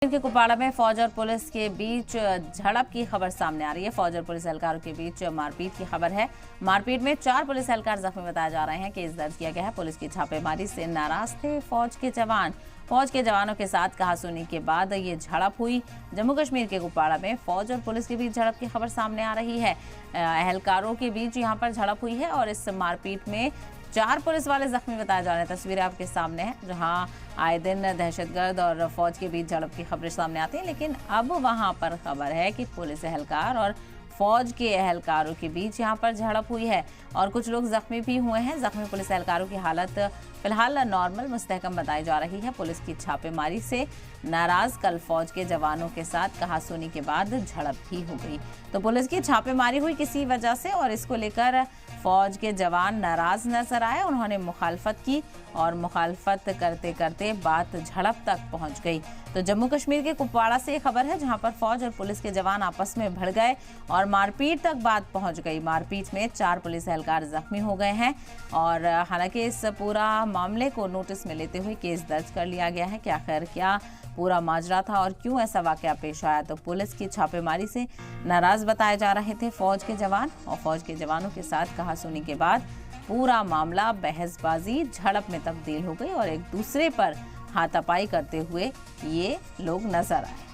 के कुपवाड़ा में फौज और पुलिस के बीच झड़प की खबर सामने आ रही है। फौज और पुलिस एहलकारों के बीच मारपीट की खबर है। मारपीट में 4 पुलिस एहलकार जख्मी बताए जा रहे हैं। केस दर्ज किया गया है। पुलिस की छापेमारी से नाराज थे फौज के जवान। फौज के जवानों के साथ कहासुनी के बाद ये झड़प हुई। जम्मू कश्मीर के कुपवाड़ा में फौज और पुलिस के बीच झड़प की खबर सामने आ रही है। एहलकारों के बीच यहाँ पर झड़प हुई है और इस मारपीट में 4 पुलिस वाले जख्मी बताए जा रहे हैं। तस्वीरें आपके सामने हैं, जहां आए दिन दहशतगर्द और फौज के बीच झड़प की खबरें सामने आती हैं, लेकिन अब वहां पर खबर है कि पुलिस एहलकार और फौज के एहलकारों के बीच यहां पर झड़प हुई है और कुछ लोग जख्मी भी हुए हैं। जख्मी पुलिस एहलकारों की हालत फिलहाल नॉर्मल मुस्तहकम बताई जा रही है। पुलिस की छापेमारी से नाराज कल फौज के जवानों के साथ कहासुनी के बाद झड़प भी हो गई। तो पुलिस की छापेमारी हुई किसी वजह से और इसको लेकर फौज के जवान नाराज नजर आए। उन्होंने मुखालफत की और मुखालफत करते करते बात झड़प तक पहुंच गई। तो जम्मू कश्मीर के कुपवाड़ा से खबर है, जहां पर फौज और पुलिस के जवान आपस में भिड़ गए और मारपीट तक बात पहुंच गई। मारपीट में 4 पुलिस एहलकार जख्मी हो गए हैं और हालांकि इस पूरा मामले को नोटिस में लेते हुए केस दर्ज कर लिया गया है कि आखिर क्या पूरा माजरा था और क्यों ऐसा वाकया पेश आया। तो पुलिस की छापेमारी से नाराज बताए जा रहे थे फौज के जवान और फौज के जवानों के साथ कहासुनी के बाद पूरा मामला बहसबाजी झड़प में तब्दील हो गई और एक दूसरे पर हाथापाई करते हुए ये लोग नजर आए।